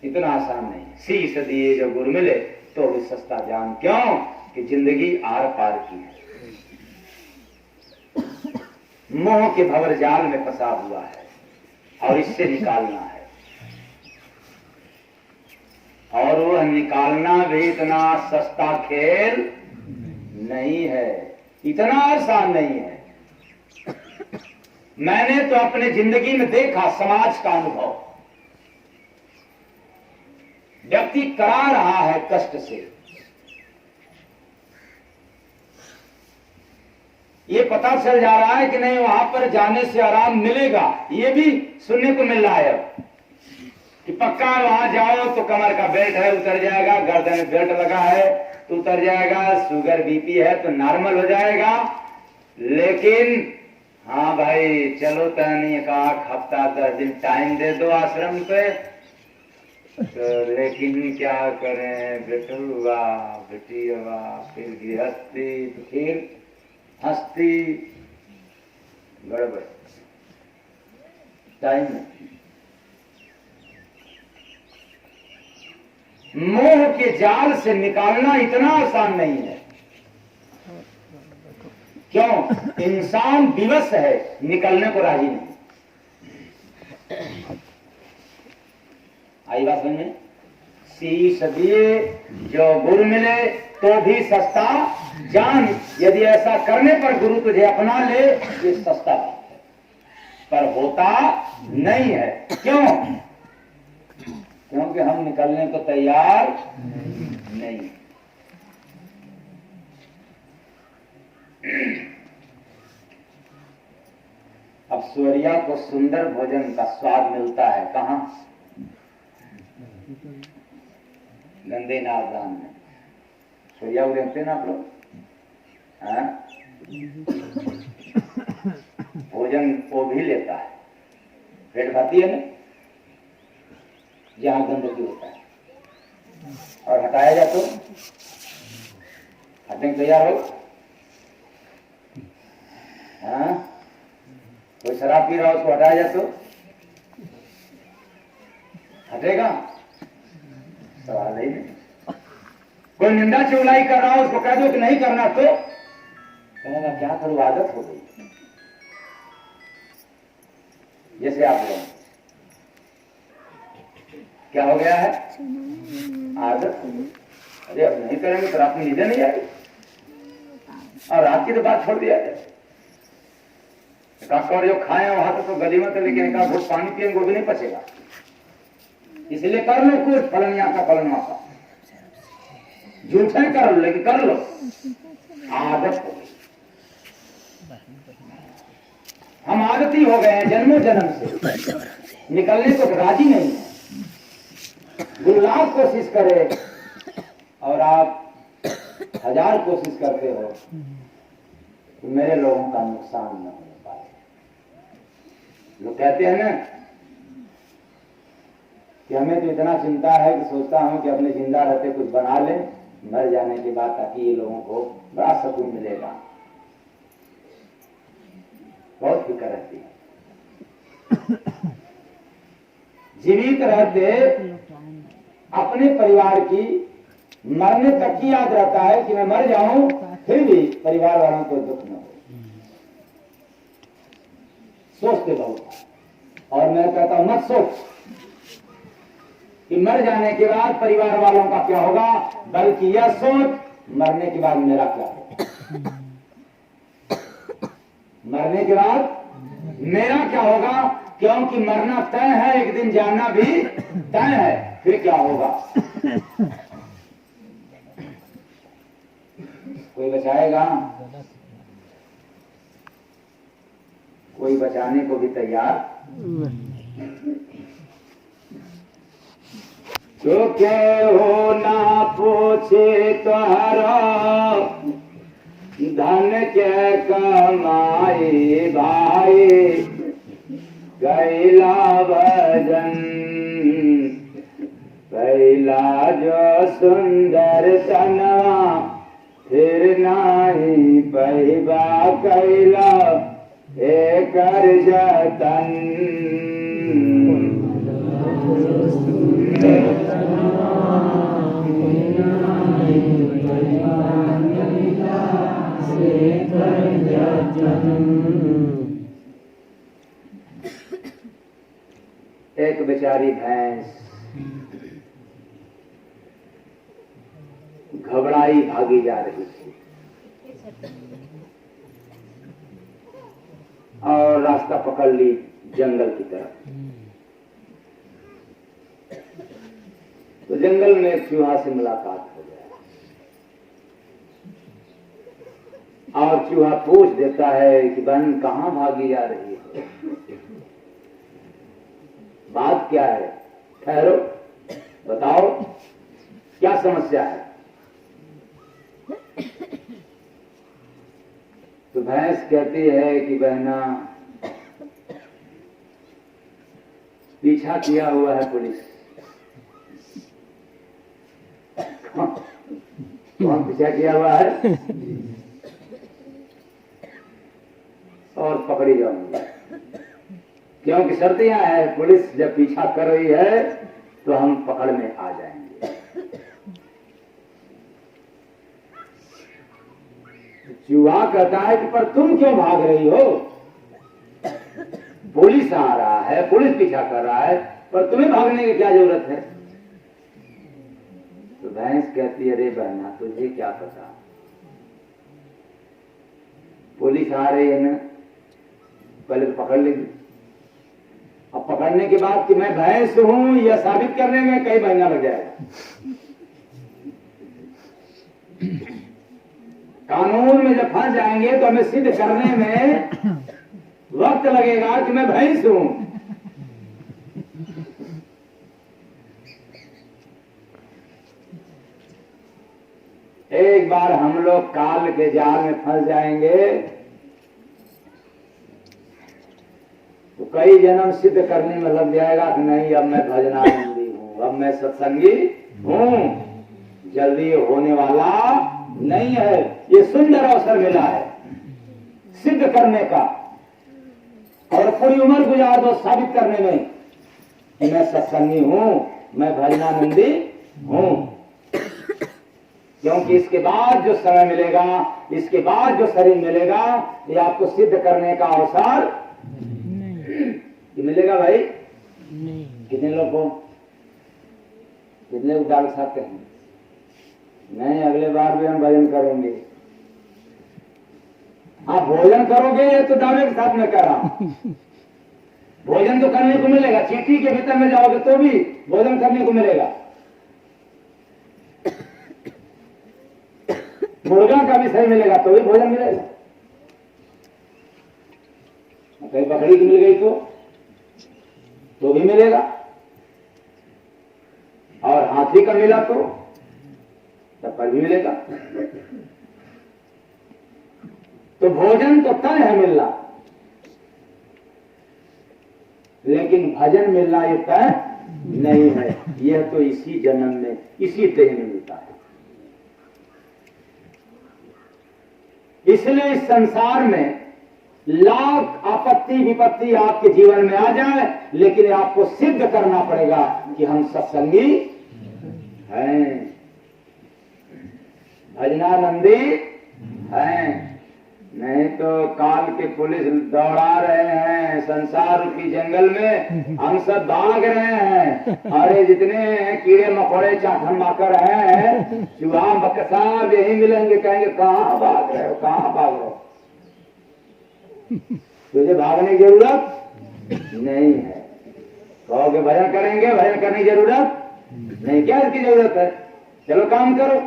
इतना आसान नहीं। शीश दिए जो गुरु मिले तो भी सस्ता जान। क्यों कि जिंदगी आर पार की है, मोह के भंवर जाल में फंसा हुआ है और इससे निकालना है। और वह निकालना भी इतना सस्ता खेल नहीं है, इतना आसान नहीं है। मैंने तो अपने जिंदगी में देखा, समाज का अनुभव, व्यक्ति करा रहा है कष्ट से, ये पता चल जा रहा है कि नहीं वहां पर जाने से आराम मिलेगा। ये भी सुनने को मिल रहा है अब कि पक्का वहां जाओ तो कमर का बेल्ट है उतर जाएगा, गर्दन में बेल्ट लगा है तो उतर जाएगा, शुगर बीपी है तो नॉर्मल हो जाएगा। लेकिन हाँ भाई चलो तनी एक हफ्ता 10 दिन टाइम दे दो आश्रम पे, तो लेकिन क्या करें, बेटुआ बेटी हुआ, फिर गृहस्थी, तो फिर हस्ती, गड़बड़, टाइम नहीं। मोह के जाल से निकालना इतना आसान नहीं है। क्यों? इंसान विवश है, निकलने को राजी नहीं। आई बात समझ में? शीश दिए जो गुरु मिले तो भी सस्ता जान। यदि ऐसा करने पर गुरु तुझे अपना ले, ये सस्ता बात है, पर होता नहीं है। क्यों? क्योंकि हम निकलने को तैयार नहीं। अब सूर्या को सुंदर भोजन का स्वाद मिलता है कहां? गंदे नादान में। सूर्या को देखते हैं ना आप लोग, भोजन वो भी लेता है, पेट भरती है ना, जहां गंदगी होता है, और हटाया जाए तो हटने को तैयार हो। कोई शराब पी रहा हो उसको हटाया जाए तो हटेगा? सवाल ही नहीं। कोई निंदा चुगलाई कर रहा हो उसको कह दो कि नहीं करना, तो कहेगा क्या करूं, आदत हो गई। जैसे आप लोग, क्या हो गया है, आदत हो गई। अरे अब नहीं करेंगे तो रात में नींद नहीं आएगी, और रात की तो बात छोड़ दिया जाए। और जो खाए वहां तो गली में, तो लेकिन एक घूट पानी पिएंगे वो भी नहीं पचेगा। इसलिए कर लो कुछ, फलनिया का फलनवा का, झूठे कर लो लेकिन कर लो, आदत हो गई। हम आदती हो गए हैं जन्मों जन्म से, निकलने को राजी नहीं है। गुरु लाख कोशिश करे और आप 1000 कोशिश करते हो तो मेरे लोगों का नुकसान न हो पाए। लोग कहते हैं ना कि हमें तो इतना चिंता है कि सोचता हूं कि अपने जिंदा रहते कुछ बना लें, मर जाने के बाद ताकि ये लोगों को बड़ा सुकून मिलेगा। बहुत फिक्र रहती है। जीवित रहते अपने परिवार की मरने तक की याद रहता है कि मैं मर जाऊं, फिर भी परिवार वालों को दुख न हो। सोचते बहुत, और मैं कहता हूं मत सोच कि मर जाने के बाद परिवार वालों का क्या होगा, बल्कि यह सोच मरने के बाद मेरा क्या होगा। मरने के बाद मेरा क्या होगा, क्योंकि मरना तय है, एक दिन जाना भी तय है, फिर क्या होगा। कोई बचाएगा? कोई बचाने को भी तैयार। तो के हो ना पूछे तुम्हारा धन के कमाए भाई, कैला भजन कैला जो सुंदर तनवा, फिर नाही पैबा कैला एकर जतन। एक बेचारी भैंस घबराई भागी जा रही थी और रास्ता पकड़ ली जंगल की तरफ। तो जंगल में एक चूहा से मुलाकात हो गया और चूहा पूछ देता है कि बहन कहाँ भागी जा रही है, बात क्या है, ठहरो बताओ क्या समस्या है। तो भैंस कहती है कि बहना पीछा किया हुआ है पुलिस। कौन पीछा किया हुआ है? और पकड़ी जाऊंगी, क्योंकि शर्तियां है, पुलिस जब पीछा कर रही है तो हम पकड़ में आ जाएंगे। चूहा कहता है कि पर तुम क्यों भाग रही हो, पुलिस आ रहा है, पुलिस पीछा कर रहा है, पर तुम्हें भागने की क्या जरूरत है। तो भैंस कहती है अरे बहना तुझे क्या पता, पुलिस आ रही है ना, पहले तो पकड़ लेगी। अब पकड़ने के बाद कि मैं भैंस हूं यह साबित करने में कई महीना लग जाएगा। कानून में जब फंस जाएंगे तो हमें सिद्ध करने में वक्त लगेगा कि मैं भैंस हूं। एक बार हम लोग काल के जाल में फंस जाएंगे तो कई जन्म सिद्ध करने में लग जाएगा कि नहीं अब मैं भजनानंदी हूं, अब मैं सत्संगी हूं। जल्दी होने वाला नहीं है, ये सुंदर अवसर मिला है सिद्ध करने का, और पूरी उम्र गुजार दो साबित करने में कि मैं सत्संगी हूं, मैं भजनानंदी हूं। क्योंकि इसके बाद जो समय मिलेगा, इसके बाद जो शरीर मिलेगा, ये आपको सिद्ध करने का अवसर ये मिलेगा भाई। नहीं। कितने लोग को, कितने लोग डाल सकते हैं? नहीं, अगले बार भी हम भजन करेंगे। आप भोजन करोगे ये तो दावे के साथ में कह रहा हूं, भोजन तो करने को मिलेगा, चींटी के भीतर में जाओगे तो भी भोजन करने को मिलेगा। मुर्गा का भी सही मिलेगा तो भी भोजन मिलेगा। कहीं बकरी की मिल गई तो भी मिलेगा, और हाथी का मिला तो तब पर भी मिलेगा। तो भोजन तो तय है मिलना, लेकिन भजन मिलना ये तय नहीं है। यह तो इसी जन्म में इसी देह में मिलता है। इसलिए इस संसार में लाख आपत्ति विपत्ति आपके जीवन में आ जाए, लेकिन आपको सिद्ध करना पड़ेगा कि हम सत्संगी हैं, भजनानंदी हैं। नहीं तो काल के पुलिस दौड़ा रहे हैं संसार रूपी जंगल में, हम सब भाग रहे हैं। अरे जितने कीड़े मकोड़े चाठन माकर हैं, चूहा बकसा यही मिलेंगे, कहेंगे कहाँ भाग रहे हो, कहाँ भाग रहे हो। तुझे भागने की जरूरत नहीं है। कहोगे भजन करेंगे, भजन करने की जरूरत नहीं, क्या इसकी जरूरत है, चलो काम करो।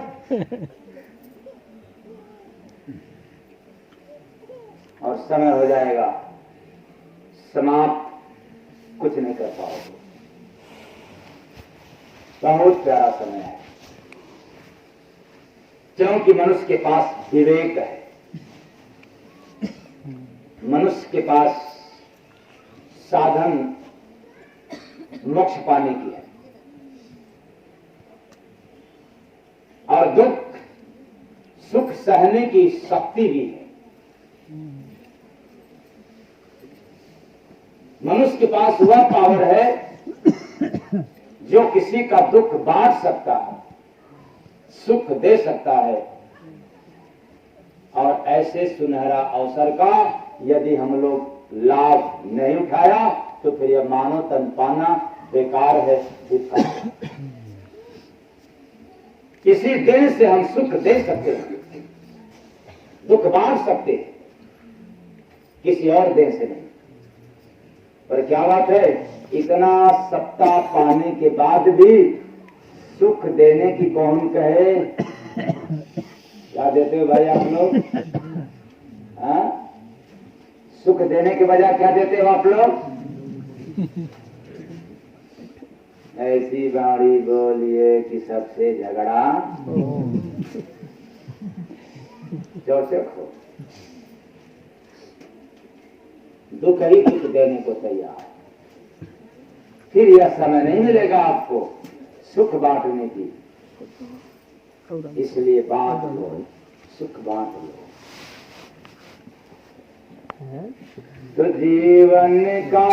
और समय हो जाएगा समाप्त, कुछ नहीं कर पाओगे। बहुत प्यारा समय है, क्योंकि मनुष्य के पास विवेक है, मनुष्य के पास साधन मोक्ष पाने की है, और दुख सुख सहने की शक्ति भी है। मनुष्य के पास वह पावर है जो किसी का दुख बांट सकता है, सुख दे सकता है, और ऐसे सुनहरा अवसर का यदि हम लोग लाभ नहीं उठाया तो फिर यह मानव तन पाना बेकार है। किसी दिन से हम सुख दे सकते हैं, दुख बांट सकते हैं, किसी और दिन से नहीं। पर क्या बात है, इतना सत्ता पाने के बाद भी सुख देने की कौन कहे। क्या देते हो भाई आप लोग, हाँ? सुख देने के बजाय क्या देते हो आप लोग? ऐसी बारी बोलिए कि सबसे झगड़ा चौचक हो, दुख ही दुख देने को तैयार। फिर यह समय नहीं मिलेगा आपको सुख बांटने की, इसलिए बांट लो, सुख बांट लो। तो जीवन का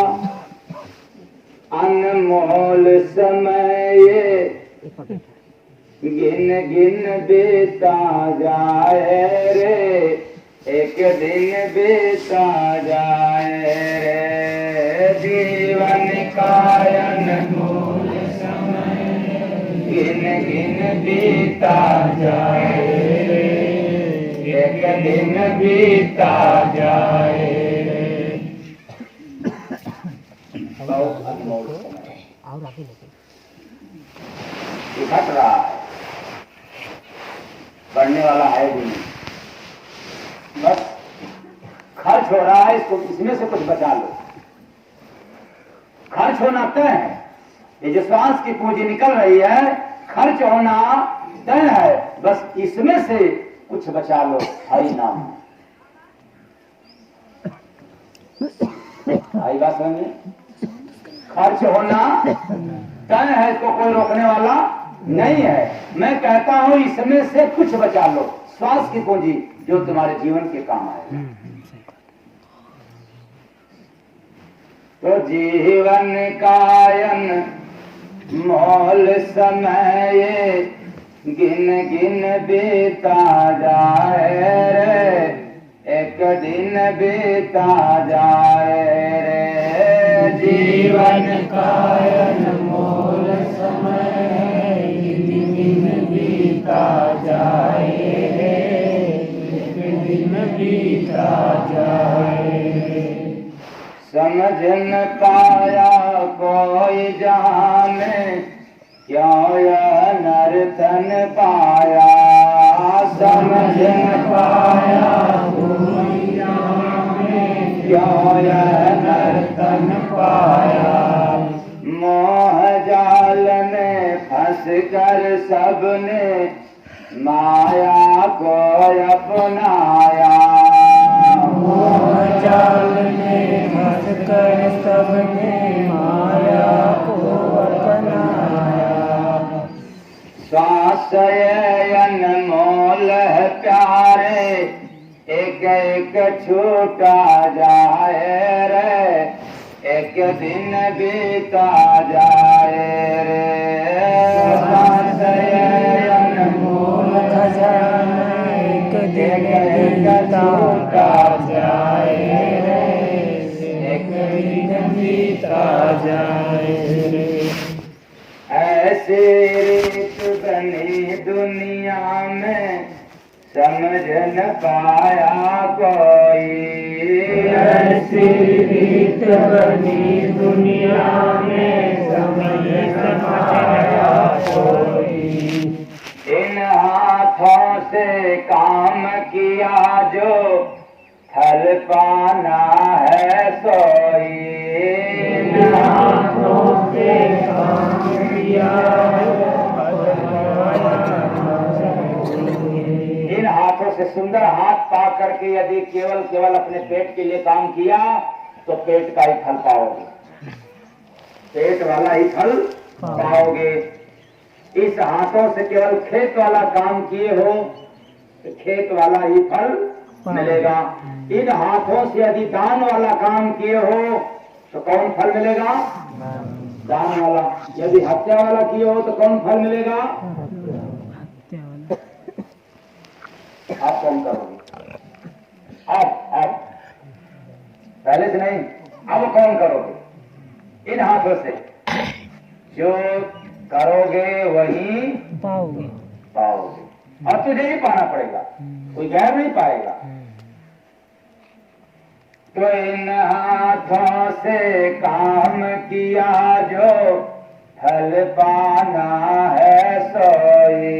अनमोल समय ये गिन गिन बीता जाए रे, एक दिन बीता जाए रे। जीवन का अनमोल समय गिन गिन बीता जाए रे, एक दिन बीता जाए रे। बहुत अनमोल समय घट रहा है, बढ़ने वाला है भी नहीं, बस खर्च हो रहा है, इसको इसमें से कुछ बचा लो। खर्च होना तय है, ये जो श्वास की पूंजी निकल रही है, खर्च होना तय है, बस इसमें से कुछ बचा लो, हरि नाम। आई बात समझ में? खर्च होना तय है, इसको कोई रोकने वाला नहीं है। मैं कहता हूं इसमें से कुछ बचा लो, श्वास की पूंजी जो तुम्हारे जीवन के काम आए। तो जीवन कायन मोल समय गिन गिन बीता जाए रे, एक दिन बीता जाए रे। जीवन कायन मोल समय गिन गिन बीता जाए रे, एक दिन बीता जाए। समझ न पाया कोई जाने, क्यों यह नर्तन पाया। समझ न पाया कोई जाने, क्यों यह नर्तन पाया। मोह जाल में फंस कर सबने माया को अपनाया। मोह जाल में फंस कर सबने माया को अपनाया। श्वास अनमोल है प्यारे, एक छूटा जाए रे, एक दिन बीता जाए रे, सांस ये अनमोल खजाना एक दिन छूटा जाए रे, एक दिन बीता जाए रे। ऐसी रीत बनी दुनिया में समझ न पाया कोई, ऐसी रीत बनी दुनिया में समझ न पाया कोई। इन हाथों से काम किया जो फल पाना है सोई, इन हाथों से काम किया इन हाथों से सुंदर हाथ पा करके यदि केवल अपने पेट के लिए काम किया तो पेट का ही फल पाओगे, पेट वाला ही फल पाओगे। इस हाथों से केवल खेत वाला काम किए हो तो खेत वाला ही फल मिलेगा। इन हाथों से यदि दान वाला काम किए हो तो कौन फल मिलेगा? दान वाला। यदि हत्या वाला किए हो तो कौन फल मिलेगा? आप कौन करोगे? अब पहले से नहीं, अब कौन करोगे? इन हाथों से जो करोगे वही पाओगे। और तुझे ही पाना पड़ेगा, कोई गैर नहीं पाएगा। तो इन हाथों से काम किया जो फल पाना है सोई,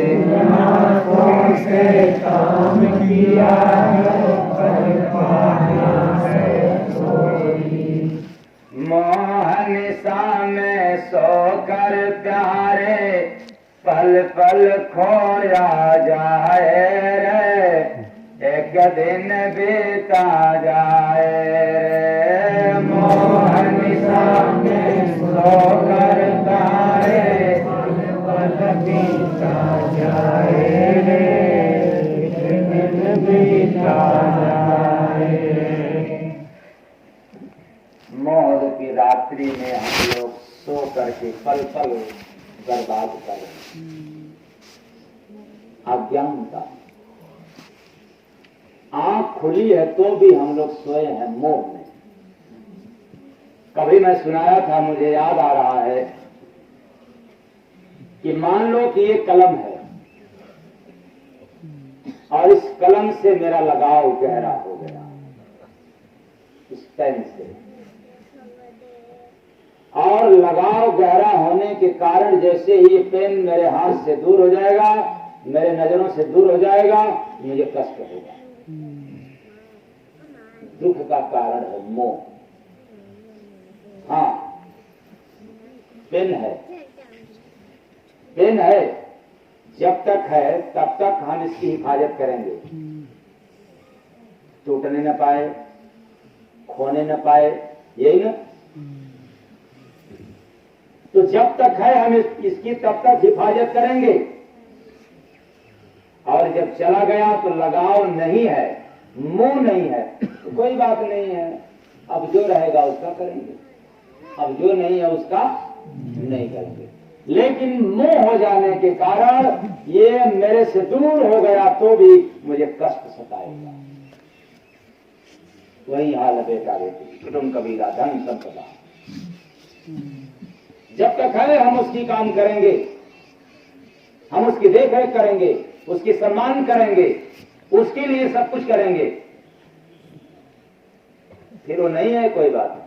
इन हाथों से काम किया जो फल पाना है सोई। मोह निशा में सोकर प्यारे पल पल खोया जाए रे, एक दिन बीता जाए रे, मोह निशा में सोकर प्यारे पल पल बीता जाए रे, एक दिन बीता जाए रे। मौत की रात्रि में हम लोग सो करके पल पल बर्बाद कर रहे हैं। अज्ञानता, आंख खुली है तो भी हम लोग सोए हैं मोह में। कभी मैं सुनाया था, मुझे याद आ रहा है कि मान लो कि ये कलम है और इस कलम से मेरा लगाव गहरा हो गया, इस पेन से, और लगाव गहरा होने के कारण जैसे ही ये पेन मेरे हाथ से दूर हो जाएगा, मेरे नजरों से दूर हो जाएगा, मुझे कष्ट होगा। दुख का कारण है मोह। हाँ, पेन है, पेन है, जब तक है तब तक हम इसकी हिफाजत करेंगे, टूटने न पाए, खोने न पाए, यही ना। तो जब तक है हम इसकी तब तक हिफाजत करेंगे, और जब चला गया तो लगाव नहीं है, मोह नहीं है, तो कोई बात नहीं है, अब जो रहेगा उसका करेंगे, अब जो नहीं है उसका नहीं करेंगे। लेकिन मोह हो जाने के कारण ये मेरे से दूर हो गया तो भी मुझे कष्ट सताएगा। वही हाल है बेटा बेटी, कुटुंब कबीला धन संपदा। जब तक है हम उसकी काम करेंगे, हम उसकी देखरेख करेंगे, उसकी सम्मान करेंगे, उसके लिए सब कुछ करेंगे। फिर वो नहीं है, कोई बात नहीं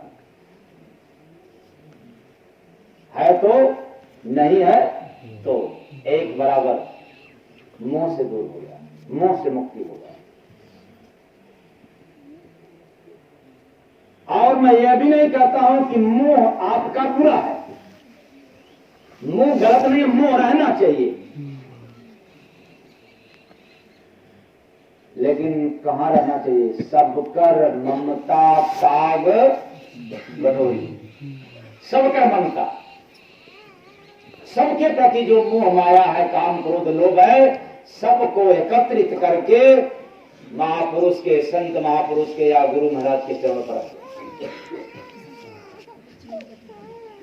है, तो नहीं है तो एक बराबर मोह से दूर हो गया, मोह से मुक्ति हो गया। और मैं यह भी नहीं कहता हूं कि मोह आपका बुरा है, मोह गलत नहीं, मोह रहना चाहिए, लेकिन कहां रहना चाहिए? सब कर ममता त्याग बनोई, सबका ममता, सबके प्रति जो मोह माया है, काम क्रोध लोभ है, सबको एकत्रित करके महापुरुष के, संत महापुरुष के या गुरु महाराज के चरणों पर रखो।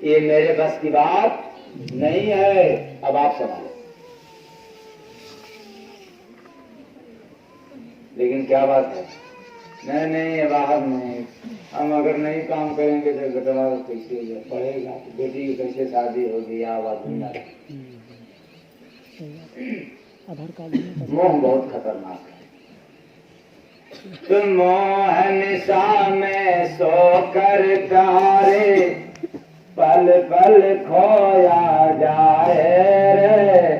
ये मेरे बस की बात नहीं है, अब आप संभालो। लेकिन क्या बात है, नहीं बाहर नहीं, हम अगर नहीं काम करेंगे तो बेटा कैसे पढ़ेगा, बेटी की कैसे शादी होगी, या बात नहीं। आधार कार्ड मोह बहुत खतरनाक है। तुम मोह निशा में सोकर प्यारे, पल पल खोया जाए रे,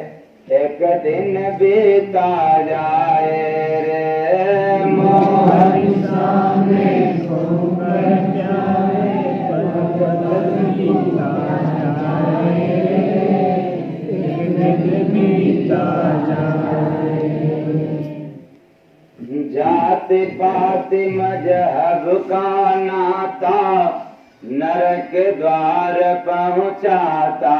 एक दिन बीता जाए रे। मोह निशा में सोकर प्यारे, पल पल बीता जाए रे, एक दिन बीता जाए। जाति पाति मजहब का नाता नरक द्वार पहुँचाता।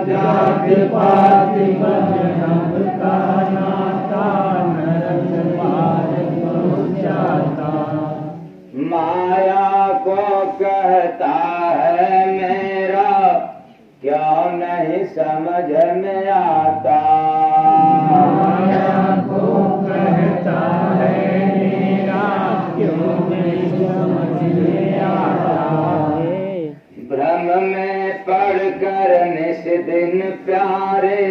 जाति पाति मजहब का नाता नरक द्वार पहुँचाता। माया को कहता है मेरा, क्यों नहीं समझ में आता। माया को कहता है मेरा, क्यों नहीं समझ में आता। भ्रम में पढ़कर निस दिन प्यारे,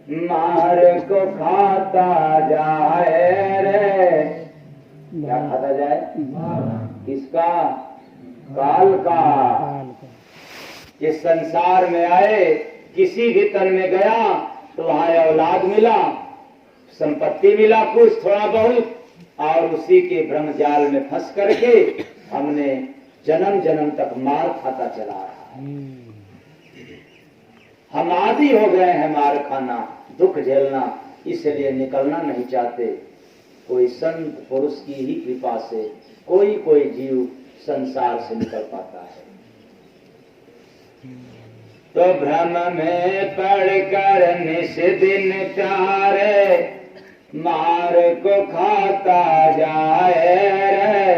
मार को खाता जाए रे। क्या खाता जाए? किसका? काल का। इस संसार में आए, किसी भी तन में गया तो वहां औलाद मिला, संपत्ति मिला कुछ थोड़ा बहुत, और उसी के भ्रम जाल में फंस करके हमने जन्म जन्म तक मार खाता चला रहा है। हम आदी हो गए हैं मार खाना, दुख झेलना, इसलिए निकलना नहीं चाहते। कोई संत पुरुष की ही कृपा से कोई जीव संसार से निकल पाता है। तो भ्रम में पढ़कर निस दिन प्यारे, मार को खाता जाए रे,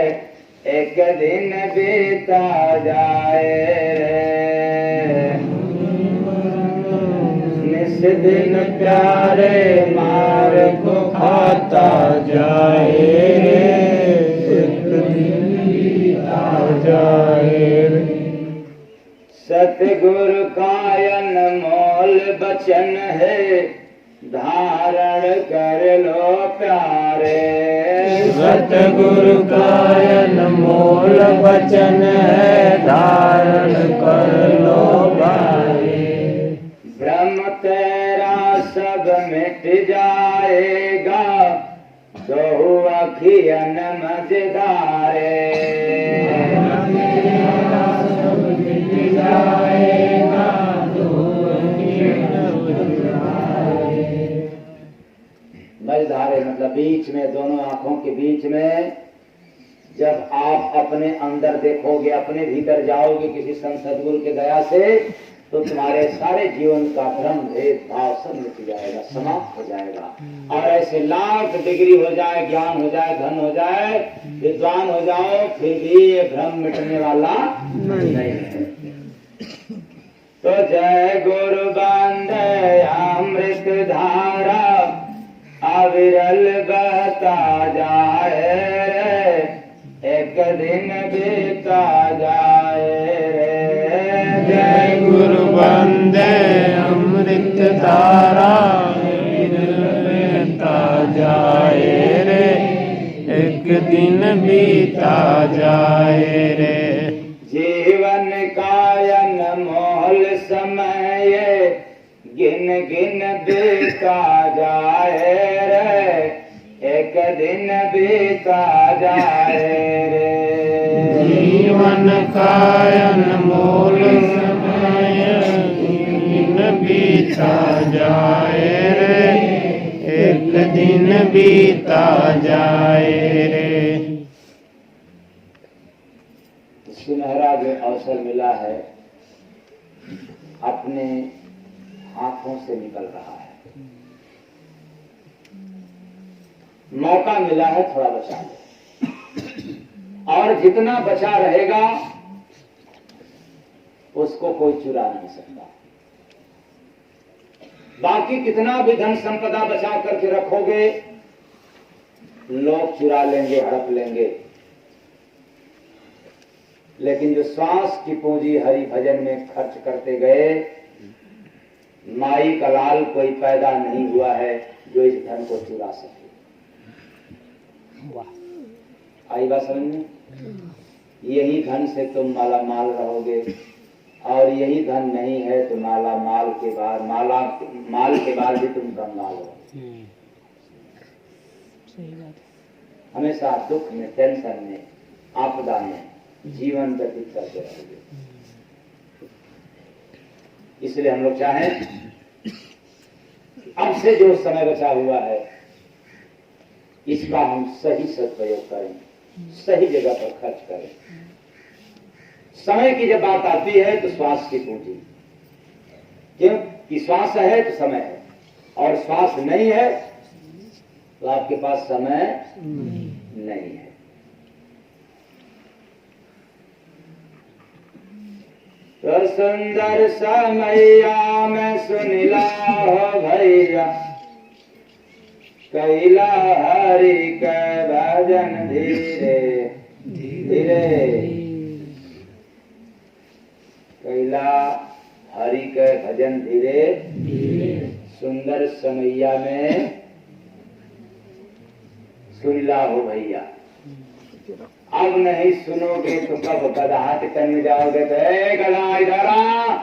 एक दिन बीता जाए रे। निस दिन प्यारे, मार को खाता जाए रे, एक दिन बीता जाए रे। सतगुरु का अनमोल वचन है, धारण कर लो प्यारे। सतगुरु का अनमोल वचन है, धारण कर लो प्यारे। भ्रम तेरा सब मिट जाएगा, दो अखियन मझधारे। मझधारे मतलब बीच में, दोनों आंखों के बीच में। जब आप अपने अंदर देखोगे, अपने भीतर जाओगे किसी संत सदगुरु के दया से, तो तुम्हारे सारे जीवन का भ्रम भेद भाव सब मिट जाएगा, समाप्त हो जाएगा। और ऐसे लाख डिग्री हो जाए, ज्ञान हो जाए, धन हो जाए, विद्वान हो जाओ, फिर भी ये भ्रम मिटने वाला नहीं है। तो जय गुरु बंदे अमृत धारा, अविरल बहता जाए रे, एक दिन बीता जाए रे। जय गुरु बंदे अमृत धारा, अविरल बहता जाए रे, एक दिन बीता जाए रे। जीवन का अनमोल समय गिन गिन बीता जाए रे, एक दिन बीता जाए रे। जीवन का अनमोल समय गिन बीता जाए रे, एक दिन बीता जाए रे। सुनहरा जो अवसर मिला है, अपने हाथों से निकल रहा है। मौका मिला है थोड़ा बचा लो, और जितना बचा रहेगा उसको कोई चुरा नहीं सकता। बाकी कितना भी धन संपदा बचा करके रखोगे, लोग चुरा लेंगे, हड़प लेंगे, लेकिन जो श्वास की पूंजी हरि भजन में खर्च करते गए, माई का लाल कोई पैदा नहीं हुआ है जो इस धन को चुरा सके। आई बात समझ में? यही धन से तुम माला माल रहोगे, और यही धन नहीं है तो माला माल के बाद भी तुम कंगाल हो। सही बात है। हमेशा दुख में, टेंशन में, आपदा में जीवन व्यतीत करते रहोगे। इसलिए हम लोग चाहें अब से जो समय बचा हुआ है इसका हम सही सदुपयोग करें, सही जगह पर खर्च करें। समय की जब बात आती है तो श्वास की पूंजी, क्यों कि श्वास है तो समय है, और श्वास नहीं है तो आपके पास समय नहीं है। तो सुंदर समैया में सुनिला हो भैया, कैला हरि के भजन धीरे धीरे, कैला हरि के भजन धीरे सुंदर समैया में सुनिला हो भैया। अब नहीं सुनोगे तो कब गदहाट करने जाओगे? तो ए गधा इधर आ,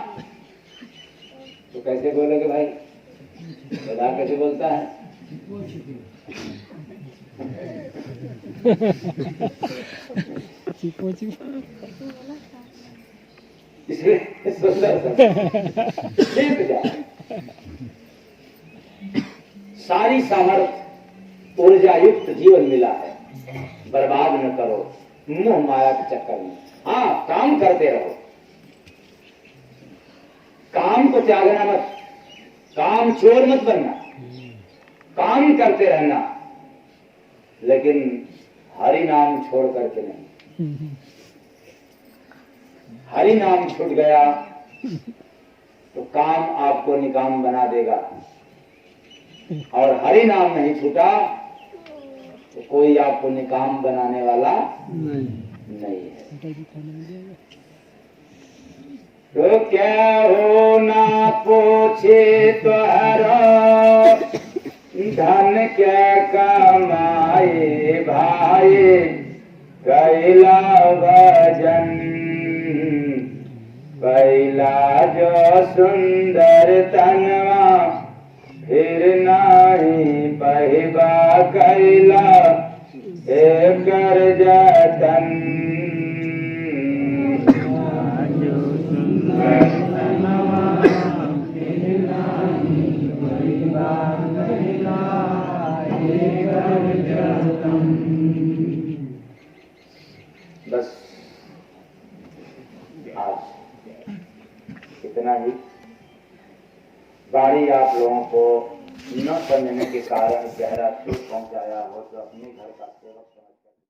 तो कैसे बोलोगे भाई? गधा कैसे बोलता है? इसलिए सुंदर सारी सामर्थ्य ऊर्जा युक्त जीवन मिला है, बर्बाद न करो मोह माया के चक्कर में। हाँ, काम करते रहो, काम को त्यागना मत, काम चोर मत बनना, काम करते रहना, लेकिन हरि नाम छोड़ करके नहीं। हरि नाम छूट गया तो काम आपको निकाम बना देगा, और हरि नाम नहीं छूटा तो कोई आपको निकाम बनाने वाला नहीं है। तो क्या हो ना पूछे तो हरो, धन क्या कमाए भाई, कैला भजन कैला जो सुंदर तनवा, फिर नहीं पहिबा कैला एकर जतन। बस आज इतना ही। गाड़ी आप लोगों को न समझने के कारण गहरा चोट पहुंचाया हो तो अपने घर का सेवक